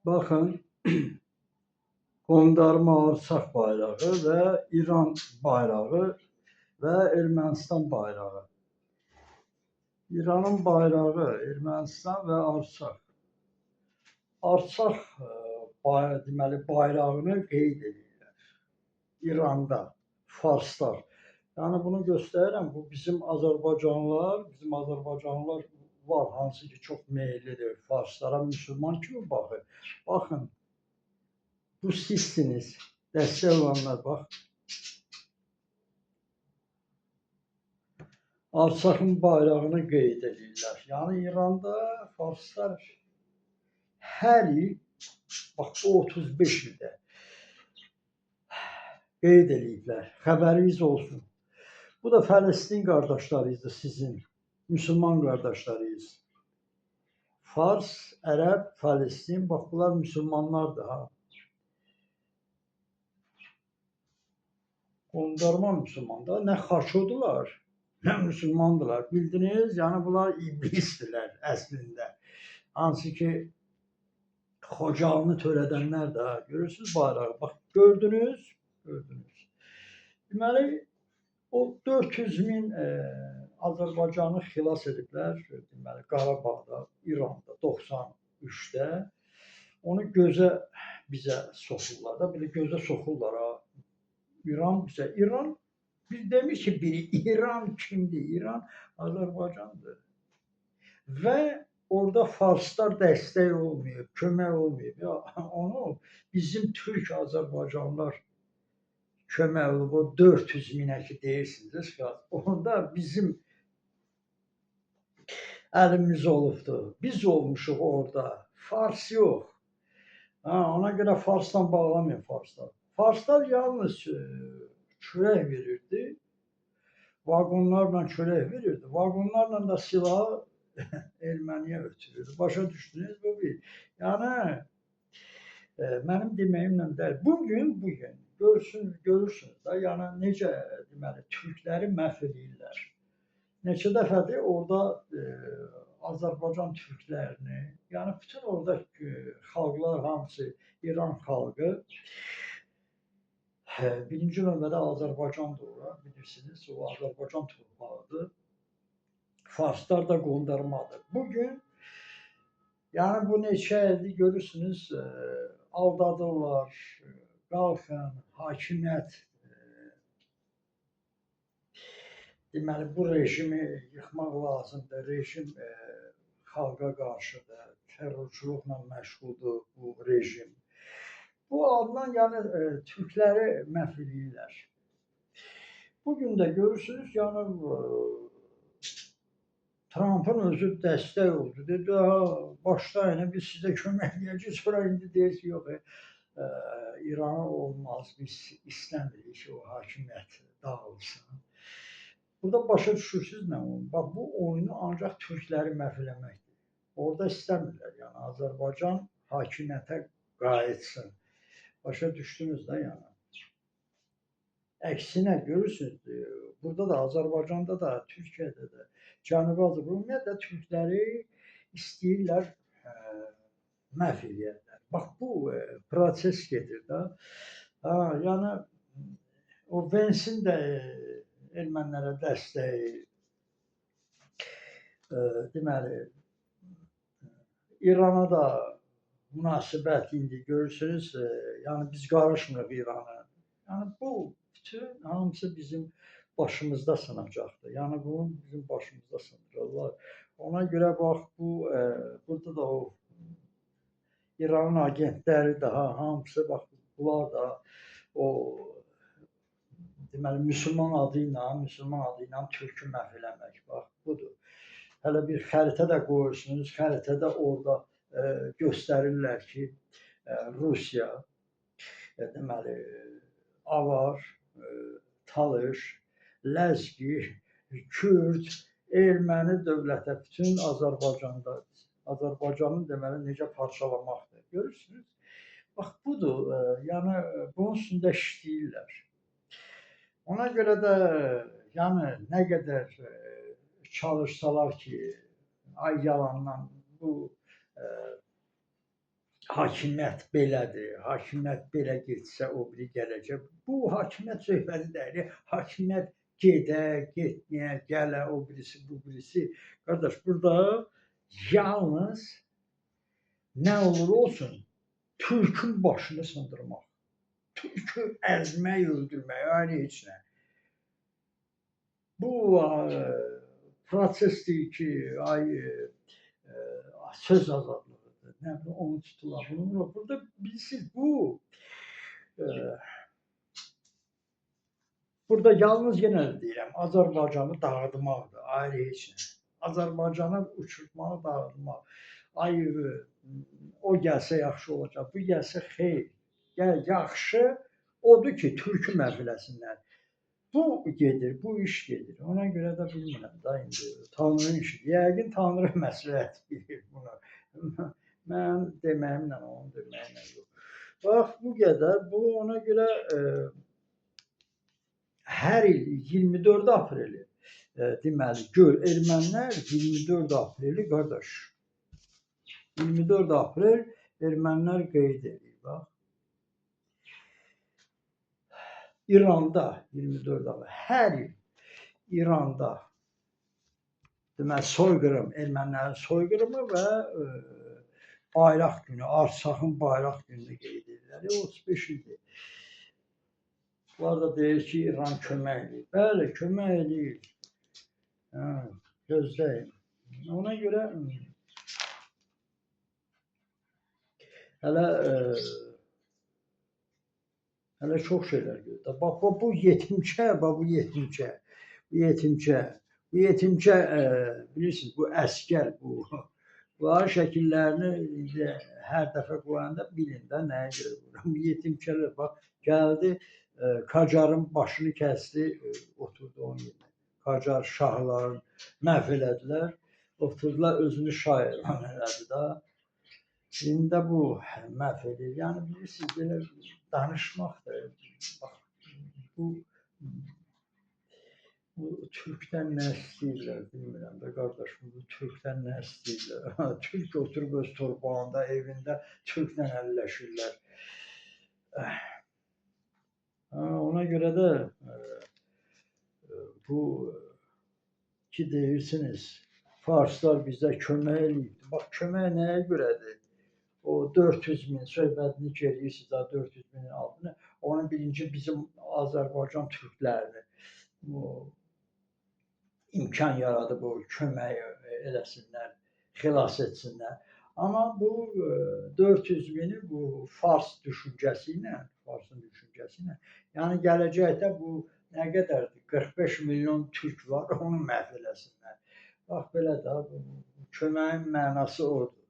Bakın, qondarma Artsaq bayrağı ve İran bayrağı ve Ermənistan bayrağı. İranın bayrağı, Ermənistan ve Artsaq. Artsaq deməli bayrağını qeyd edirlər. İranda, Farslar. Yəni bunu göstərirəm. Bu bizim Azərbaycanlılar var, hansı ki çox meyillidir Farslara, müsəlman kimi baxır. Baxın, bu sizsiniz, dəstək olanlar bax. Artsaqın bayrağını qeyd edirlər. Yəni İranda Farslar hər il, bax bu 35 ildə qeyd ediblər. Xəbəriniz olsun. Bu da Fələstin qardaşlarınızdır sizin, müsəlman qardaşlarınız. Fars, Ərəb, Fələstin, bax bunlar müsəlmanlardır ha. Qondarma müsəlmanlar, nə xaçodular, nə müsəlmandılar. Bildiniz, yəni bunlar iblisdirlər əslində. Hansı ki Xocalını törədənlər də, görürsünüz bayrağı, bax gördünüz. Deməli, o 400 min Azərbaycanı xilas ediblər, deməli Qarabağda, İranda 93-də. Onu bizə soxurlar da, belə gözə soxurlar ha. İran biz demir ki biri İran kimdir? İran Azərbaycandır. Və orada Farslar dəstək olmuyor, kömək olmuyor. Ya, onu bizim Türk Azərbaycanlılar kömək olub, o 400 minə ki deyirsiniz, orada bizim əlimiz olubdur. Biz olmuşuq orada, Fars yox. Ona görə Farsla bağlamayın Farslar. Farslar yalnız çörək verirdi, vaqonlarla çörək verirdi, vaqonlarla da silahı Erməniyə ötürürdü. Başa düşdünüz bu bir. Yəni mənim deməyimlə deyil. Bugün görürsünüz da, yəni necə deməli türkləri məhv edirlər. Neçə dəfədir orada Azərbaycan türklərini, yəni bütün orada xalqlar hamısı İran xalqı birinci növbədə Azərbaycandır ora, bilirsiniz, o Azərbaycan torpağıdır. Farslar da qondarmadır. Bugün, yəni bu neçə ildir görürsünüz, aldadırlar, qalxın, hakimiyyət, deməli bu rejimi yıxmaq lazımdır, rejim xalqa qarşıdır, terrorçuluqla məşğuldur bu rejim. Bu adla yəni türkləri məhv edirlər. Bugün də görürsünüz, yəni Trump'ın özü dəstək oldu. Dedi, başlayın, biz sizə kömək edəcəyik. Sonra indi deyir ki, yox, İran'a olmaz, biz istəmirik ki, o hakimiyyət dağılsın. Burada başa düşürsünüz nə olur? Bax, bu oyunu ancaq türkləri məhv eləməkdir. Orada istəmirlər, yəni Azərbaycan hakimiyyətə qayıtsın. Başa düşdünüz də, yəni. Əksinə görürsünüz, burada da Azərbaycanda da, Türkiyədə də, Cənubi Azərbaycanda türkləri istəyirlər məhv edərlər. Bax bu proses gedir də. Yəni o Vensin də ermənilərə dəstəyi, deməli İrana da münasibət indi görürsünüz, yəni biz qarışmırıq İrana. Yəni bu bütün hamısı bizim başımızda sınacaqdır. Yəni bunu bizim başımızda sınacaqlar. Ona görə bax bu burada da o İranın agentləri daha hamısı bax bunlar da o deməli müsəlman adı ilə türkü məhv eləmək bax budur. Hələ bir xəritə də qoyursunuz, xəritədə orada göstərirlər ki, Rusiya, deməli Avar, Talış, Ləzgi, Kürd, erməni dövlətə bütün Azərbaycanda, Azərbaycanın deməli necə parçalamaqdır. Görürsünüz? Bax budur, yəni bunun üstündə işləyirlər. Ona görə də yəni nə qədər çalışsalar ki, ay yalandan bu hakimiyyət belədir, hakimiyyət belə getsə o biri gələcək. Bu hakimiyyət söhbəti deyil. Hakimiyyət gedə, getməyə, gələ, o birisi, bu birisi. Qardaş, burada yalnız nə olur olsun, Türkün başını sındırmaq, Türkü əzmək, öldürmək, ayrı heç nə. Bu prosesdir ki, söz azadlığıdır. Nə bilim, onu tuturlar, bunu. Burada bilirsiniz, burada yalnız yenə də deyirəm, Azərbaycanı dağıtmaqdır, ayrı heç nə. Azərbaycanı uçurtmaq, dağıtmaq. O gəlsə yaxşı olacaq, bu gəlsə xeyr. Yaxşı odur ki, Türkü məhv eləsinlər. Bu gedir, bu iş gedir. Ona görə də bilmirəm da indi Tanrının işidir. Yəqin Tanrı məsləhət bilir bunu. Mənim deməyimlə, onun deməyimlə yox. Bax, bu qədər. Bu ona görə hər il 24 apreli deməli, gör, ermənilər 24 apreli, qardaş, 24 aprel ermənilər qeyd edir, bax. İranda 24 aprel, hər il İranda deməli, soyqırım, ermənilərin soyqırımı və bayraq günü, Artsakın bayraq gününü qeyd edirlər. 35 ildir. Bunlar da deyir ki, İran kömək edir. Bəli, kömək edir. Gözləyin. Ona görə hələ çox şeylər görür. Bax, bu yetimçə, bilirsiniz, bu əskər, bunların şəkillərini hər dəfə qoyanda bilin də nəyə görə qoyuram. Bu yetimçələr, bax, gəldi, Qacarın başını kəsdi, oturdu onun yerinə. Qacar şahların məhv elədilər, oturdular, özünü şah elan elədi da. İndi də bu məhv edir. Yəni, bilirsiniz, belə danışmaqdır. Bax, bu Türkdən nə istəyirlər, bilmirəm də, qardaşım, bu Türkdən nə istəyirlər. Türk oturub öz torpağında, evində Türklə əlləşirlər. Ona görə də bu ki, deyirsiniz, farslar bizə kömək eləyib. Bax, kömək nəyə görədir? O 400 min söhbətini gerirsiniz, 400 minin altını. Onun birinci bizim Azərbaycan türklərini imkan yaradıb o kömək eləsinlər, xilas etsinlər. Amma bu 400 mini bu Fars düşüncəsi ilə, yəni gələcəkdə bu nə qədərdir? 45 milyon türk var, onu məhv eləsinlər. Bax, belə də, köməyin mənası odur.